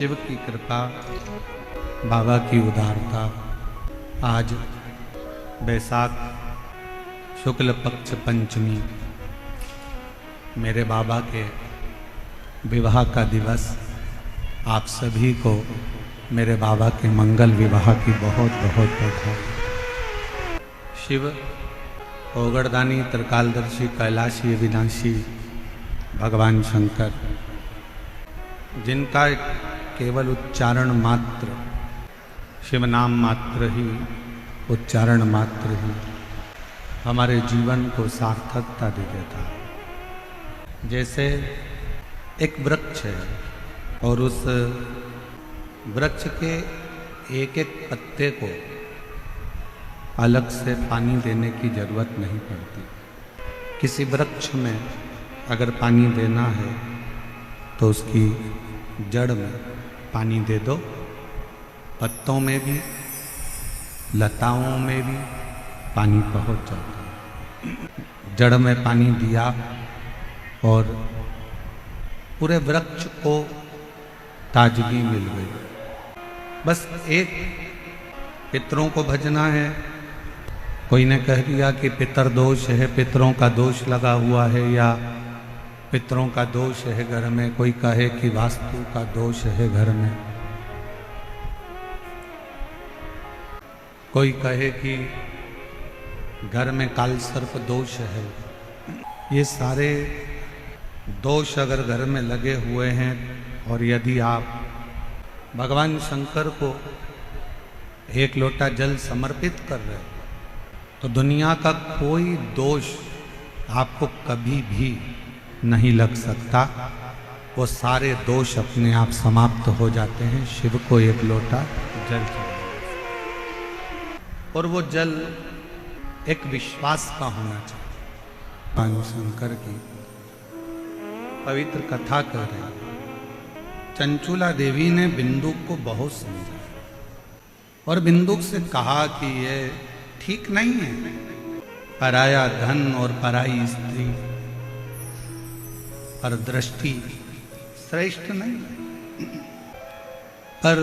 शिव की कृपा, बाबा की उदारता। आज बैसाख शुक्ल पक्ष पंचमी मेरे बाबा के विवाह का दिवस। आप सभी को मेरे बाबा के मंगल विवाह की बहुत बहुत बधाई। शिव ओगड़दानी त्रिकालदर्शी कैलाशी विनाशी भगवान शंकर, जिनका केवल उच्चारण मात्र, शिव नाम मात्र ही, उच्चारण मात्र ही हमारे जीवन को सार्थकता दे देता है। जैसे एक वृक्ष है और उस वृक्ष के एक एक पत्ते को अलग से पानी देने की जरूरत नहीं पड़ती। किसी वृक्ष में अगर पानी देना है तो उसकी जड़ में पानी दे दो, पत्तों में भी लताओं में भी पानी पहुंच जाता है। जड़ में पानी दिया और पूरे वृक्ष को ताजगी मिल गई। बस एक पितरों को भजना है। कोई ने कह दिया कि पितर दोष है, पितरों का दोष लगा हुआ है, या पितरों का दोष है घर में। कोई कहे कि वास्तु का दोष है घर में, कोई कहे कि घर में कालसर्प दोष है। ये सारे दोष अगर घर में लगे हुए हैं और यदि आप भगवान शंकर को एक लोटा जल समर्पित कर रहे हो तो दुनिया का कोई दोष आपको कभी भी नहीं लग सकता। वो सारे दोष अपने आप समाप्त हो जाते हैं शिव को एक लोटा जल चढ़ाने। और वो जल एक विश्वास का होना चाहिए। भगवान शंकर की पवित्र कथा कर रहे हैं। चंचूला देवी ने बिंदुक को बहुत समझा और बिंदुक से कहा कि ये ठीक नहीं है, पराया धन और पराई स्त्री पर दृष्टि श्रेष्ठ नहीं। पर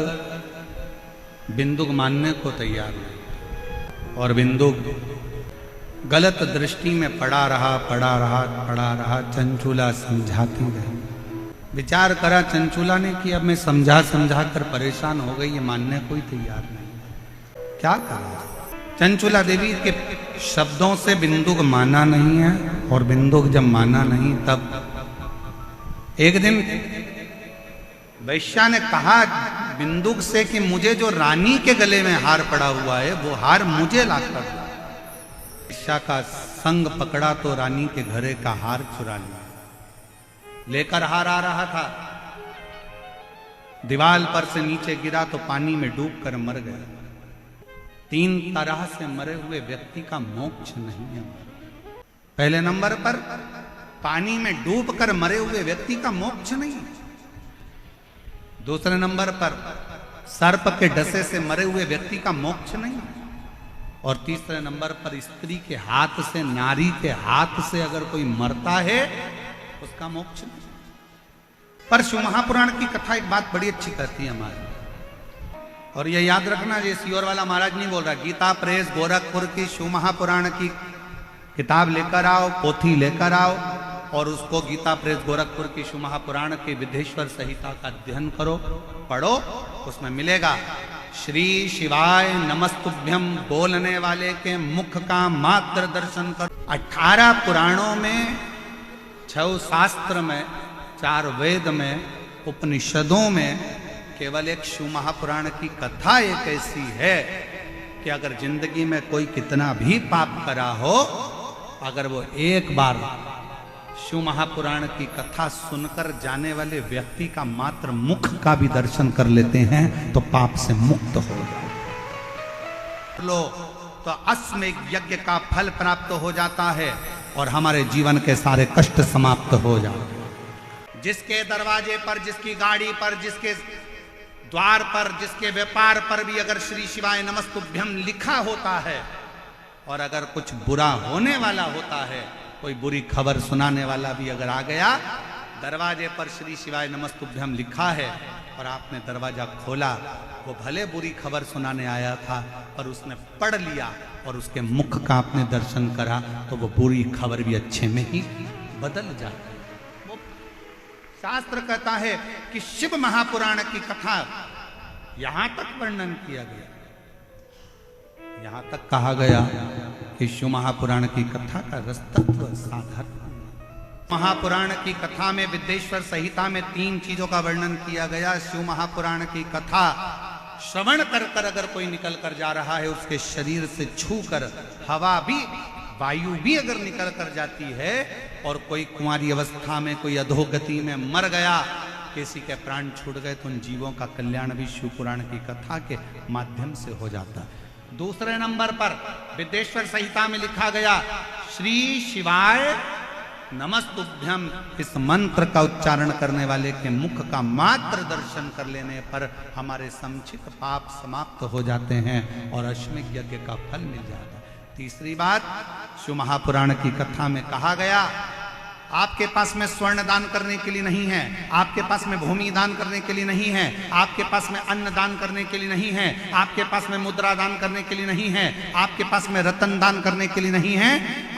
बिंदुक मानने को तैयार नहीं और बिंदुक गलत दृष्टि में पड़ा रहा। चंचूला समझाती रही। विचार करा चंचूला ने कि अब मैं समझा कर परेशान हो गई, ये मानने कोई तैयार नहीं। क्या करा? चंचूला देवी के शब्दों से बिंदुक माना नहीं है और बिंदुक जब माना नहीं तब एक दिन वैश्या ने कहा बिंदुक से कि मुझे जो रानी के गले में हार पड़ा हुआ है वो हार मुझे लाकर दो। वैश्या का संग पकड़ा तो रानी के घरे का हार चुरा लिया। लेकर हार आ रहा था, दीवार पर से नीचे गिरा तो पानी में डूबकर मर गया। 3 तरह से मरे हुए व्यक्ति का मोक्ष नहीं है। पहले नंबर पर पानी में डूबकर मरे हुए व्यक्ति का मोक्ष नहीं। दूसरे नंबर पर सर्प के डसे से मरे हुए व्यक्ति का मोक्ष नहीं। और तीसरे नंबर पर स्त्री के हाथ से, नारी के हाथ से अगर कोई मरता है उसका मोक्ष नहीं। पर शिव महापुराण की कथा एक बात बड़ी अच्छी कहती है हमारी, और ये याद रखना, ये सियोर वाला महाराज नहीं बोल रहा। गीता प्रेस गोरखपुर की शिव महापुराण की किताब लेकर आओ, पोथी लेकर आओ और उसको गीता प्रेस गोरखपुर की शिव महापुराण के विधेश्वर संहिता का अध्ययन करो, पढ़ो। उसमें मिलेगा श्री शिवाय नमस्तुभ्यम बोलने वाले के मुख का मात्र दर्शन करो। 18 पुराणों में, 6 शास्त्र में, 4 वेद में, उपनिषदों में केवल एक शिव महापुराण की कथा एक ऐसी है कि अगर जिंदगी में कोई कितना भी पाप करा हो, अगर वो एक बार शिव महापुराण की कथा सुनकर जाने वाले व्यक्ति का मात्र मुख का भी दर्शन कर लेते हैं तो पाप से मुक्त हो जाए लो तो अश्वमेध यज्ञ का फल प्राप्त हो जाता है और हमारे जीवन के सारे कष्ट समाप्त हो जाते हैं। जिसके दरवाजे पर, जिसकी गाड़ी पर, जिसके द्वार पर, जिसके व्यापार पर भी अगर श्री शिवाय नमस्तुभ्यम लिखा होता है और अगर कुछ बुरा होने वाला होता है, कोई बुरी खबर सुनाने वाला भी अगर आ गया, दरवाजे पर श्री शिवाय नमस्तुभ्यम लिखा है और आपने दरवाजा खोला। वो भले बुरी खबर सुनाने आया था, पर उसने पढ़ लिया और उसके मुख का आपने दर्शन करा, तो वो बुरी खबर भी अच्छे में ही बदल जाती है। वो शास्त्र कहता है कि शिव महापुराण की कथा यहां तक वर्णन किया गया, यहां तक कहा गया कि शिव महापुराण की कथा का रस तत्व साधारण। महापुराण की कथा में विद्येश्वर संहिता में 3 चीजों का वर्णन किया गया। शिव महापुराण की कथा श्रवण कर कर अगर कोई निकल कर जा रहा है, उसके शरीर से छू कर हवा भी, वायु भी अगर निकल कर जाती है, और कोई कुंवारी अवस्था में, कोई अधोगति में मर गया, किसी के प्राण छूट गए, तो उन जीवों का कल्याण भी शिव पुराण की कथा के माध्यम से हो जाता है। दूसरे नंबर पर विद्येश्वर संहिता में लिखा गया, श्री शिवाय नमस्तुभ्यम। इस मंत्र का उच्चारण करने वाले के मुख का मात्र दर्शन कर लेने पर हमारे संचित पाप समाप्त हो जाते हैं और अश्वमेध यज्ञ का फल मिल जाता है। तीसरी बात, शिव महापुराण की कथा में कहा गया, आपके पास में स्वर्ण दान करने के लिए नहीं है, आपके पास में भूमि दान करने के लिए नहीं है, आपके पास में अन्न दान करने के लिए नहीं है, आपके पास में मुद्रा दान करने के लिए नहीं है, आपके पास में रतन दान करने के लिए नहीं है,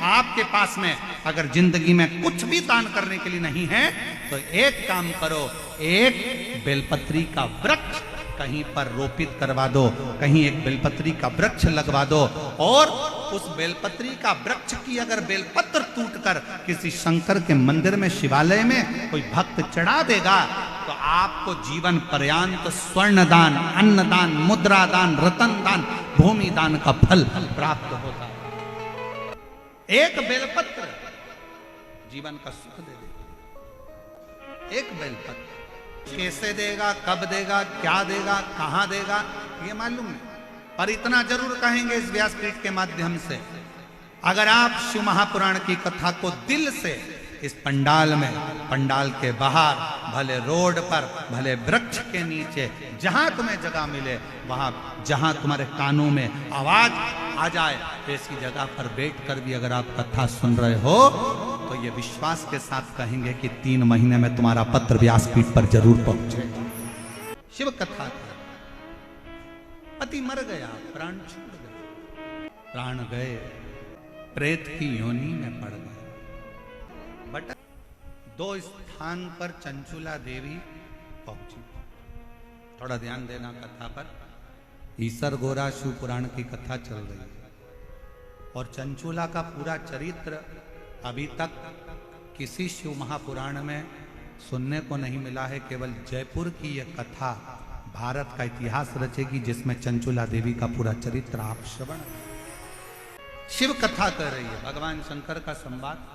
आपके पास में अगर जिंदगी में कुछ भी दान करने के लिए नहीं है, तो एक काम करो, एक बेलपत्री का वृक्ष कहीं पर रोपित करवा दो, कहीं एक बेलपत्री का वृक्ष लगवा दो, और उस बेलपत्री का वृक्ष की अगर बेलपत्र टूटकर किसी शंकर के मंदिर में, शिवालय में कोई भक्त चढ़ा देगा, तो आपको जीवन पर्यंत स्वर्ण दान, अन्न दान, मुद्रा दान, रतन दान, भूमि दान का फल प्राप्त होता है। एक बेलपत्र जीवन का सुख दे देगा। एक बेलपत्र कैसे देगा, कब देगा, क्या देगा, कहां देगा, ये मालूम नहीं, पर इतना जरूर कहेंगे इस व्यासपीठ के माध्यम से, अगर आप शिव महापुराण की कथा को दिल से इस पंडाल में, पंडाल के बाहर, भले रोड पर, भले वृक्ष के नीचे, जहां तुम्हें जगह मिले, वहां जहां तुम्हारे कानों में आवाज आ जाए, ऐसी जगह पर बैठकर भी अगर आप कथा सुन रहे हो, तो ये विश्वास के साथ कहेंगे कि 3 महीने में तुम्हारा पत्र व्यासपीठ पर जरूर पहुंचेगा। शिव कथा का पति मर गया, प्राण छूट गए, प्राण गए, प्रेत की योनि में पड़ गए। बट 2 स्थान पर चंचुला देवी पहुंची। थोड़ा ध्यान देना कथा पर। ईसर गोरा शिव पुराण की कथा चल रही है, और चंचुला का पूरा चरित्र अभी तक किसी शिव महापुराण में सुनने को नहीं मिला है। केवल जयपुर की यह कथा भारत का इतिहास रचेगी, जिसमें चंचुला देवी का पूरा चरित्र आप श्रवण। शिव कथा कर रही है, भगवान शंकर का संवाद।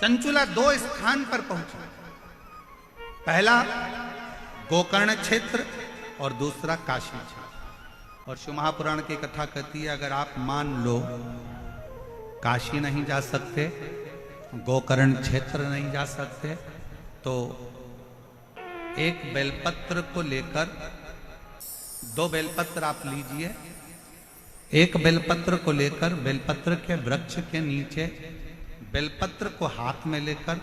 चंचुला 2 स्थान पर पहुंची। पहला गोकर्ण क्षेत्र और दूसरा काशी क्षेत्र। और शिव महापुराण की कथा कहती है, अगर आप मान लो काशी नहीं जा सकते, गोकर्ण क्षेत्र नहीं जा सकते, तो एक बेलपत्र को लेकर, 2 बेलपत्र आप लीजिए, एक बेलपत्र को लेकर बेलपत्र के वृक्ष के नीचे, बेलपत्र को हाथ में लेकर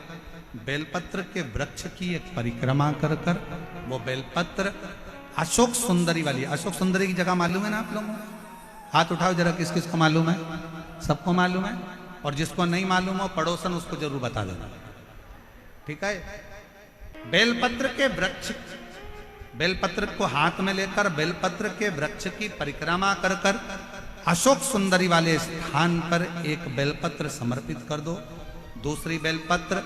बेलपत्र के वृक्ष की एक परिक्रमा कर कर, वो बेलपत्र अशोक सुंदरी वाली, अशोक सुंदरी की जगह मालूम है ना आप लोगों को? हाथ उठाओ जरा, किस किस को मालूम है? सबको मालूम है, और जिसको नहीं मालूम हो पड़ोसन उसको जरूर बता देना, ठीक है? बेलपत्र के वृक्ष, बेलपत्र को हाथ में लेकर बेलपत्र के वृक्ष की परिक्रमा कर कर अशोक सुंदरी वाले स्थान पर एक बेलपत्र समर्पित कर दो। दूसरी बेलपत्र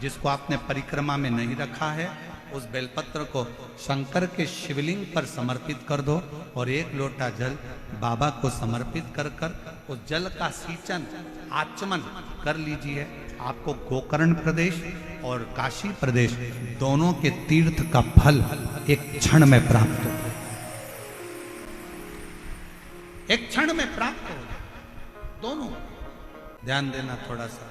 जिसको आपने परिक्रमा में नहीं रखा है, उस बेलपत्र को शंकर के शिवलिंग पर समर्पित कर दो, और 1 लोटा जल बाबा को समर्पित कर कर उस जल का सींचन, आचमन कर लीजिए। आपको गोकर्ण प्रदेश और काशी प्रदेश दोनों के तीर्थ का फल एक क्षण में प्राप्त हो, एक क्षण में प्राप्त हो दोनों। ध्यान देना थोड़ा सा।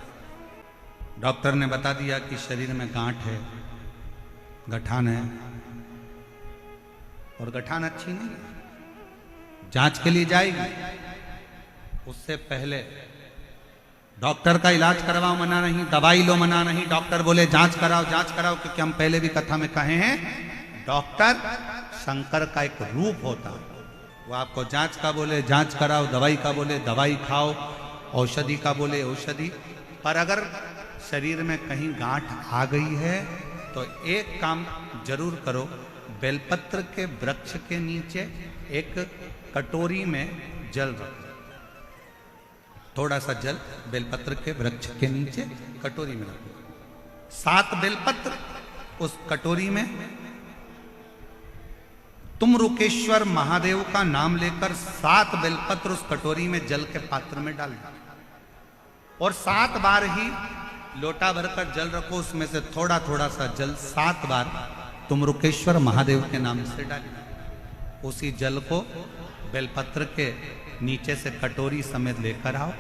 डॉक्टर ने बता दिया कि शरीर में गांठ है, गठान है, और गठान अच्छी नहीं है, जांच के लिए जाएगी। उससे पहले डॉक्टर का इलाज करवाओ मना नहीं, दवाई लो मना नहीं, डॉक्टर बोले जांच कराओ क्योंकि हम पहले भी कथा में कहे हैं डॉक्टर शंकर का एक रूप होता है। वो आपको जांच का बोले जांच कराओ, दवाई का बोले दवाई खाओ, औषधि का बोले औषधि। पर अगर शरीर में कहीं गांठ आ गई है तो एक काम जरूर करो, बेलपत्र के वृक्ष के नीचे एक कटोरी में जल रखो, थोड़ा सा जल बेलपत्र के वृक्ष के नीचे कटोरी में रखो, 7 बेलपत्र उस कटोरी में, तुम रुकेश्वर महादेव का नाम लेकर 7 बेलपत्र उस कटोरी में जल के पात्र में डाल दो और 7 बार ही लोटा भरकर जल रखो, उसमें से थोड़ा थोड़ा सा जल 7 बार तुम रुकेश्वर महादेव के नाम से डालो। उसी जल को बेलपत्र के नीचे से कटोरी समेत लेकर आओ,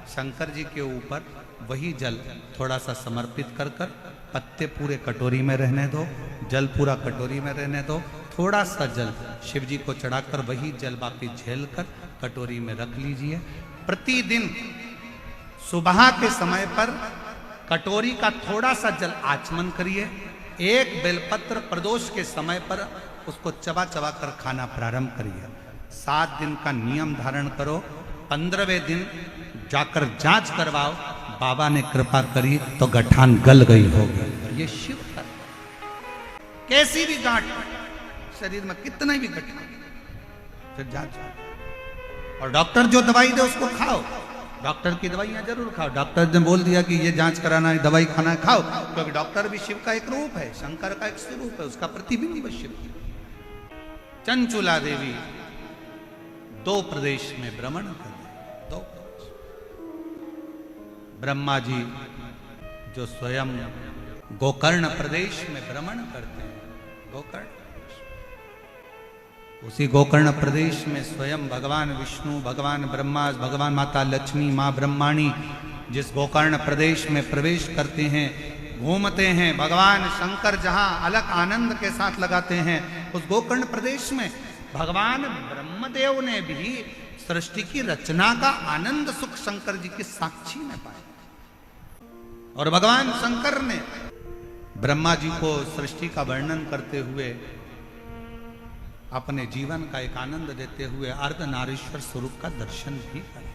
शंकर जी के ऊपर वही जल थोड़ा सा समर्पित कर कर, पत्ते पूरे कटोरी में रहने दो, जल पूरा कटोरी में रहने दो, थोड़ा सा जल शिव जी को चढ़ाकर वही जल वापिस झेल कर कटोरी में रख लीजिए। प्रतिदिन सुबह के समय पर कटोरी का थोड़ा सा जल आचमन करिए, एक बेलपत्र प्रदोष के समय पर उसको चबा चबा कर खाना प्रारंभ करिए। 7 दिन का नियम धारण करो, 15वें दिन जाकर जांच करवाओ, बाबा ने कृपा करी तो गठान गल गई होगी। ये शिव का, कैसी भी गांठ शरीर में कितने भी गठान, फिर जांच। और डॉक्टर जो दवाई दे उसको खाओ, डॉक्टर की दवाइयां जरूर खाओ। डॉक्टर ने बोल दिया कि ये जांच कराना है, दवाई खाना है, खाओ, क्योंकि डॉक्टर भी शिव का एक रूप है, शंकर का एक स्वरूप है, उसका प्रतिबिंब शिव। चंचुला देवी 2 प्रदेश में भ्रमण कर, 2 प्रदेश। ब्रह्मा जी जो स्वयं गोकर्ण प्रदेश में भ्रमण करते हैं, गोकर्ण, उसी गोकर्ण प्रदेश में स्वयं भगवान विष्णु, भगवान ब्रह्मा, भगवान माता लक्ष्मी, माँ ब्रह्माणी जिस गोकर्ण प्रदेश में प्रवेश करते हैं, घूमते हैं, भगवान शंकर जहाँ अलग आनंद के साथ लगाते हैं, उस गोकर्ण प्रदेश में भगवान ब्रह्मदेव ने भी सृष्टि की रचना का आनंद सुख शंकर जी के साक्षी में पाया। और भगवान शंकर ने ब्रह्मा जी को सृष्टि का वर्णन करते हुए, अपने जीवन का एक आनंद देते हुए अर्धनारीश्वर स्वरूप का दर्शन भी किया।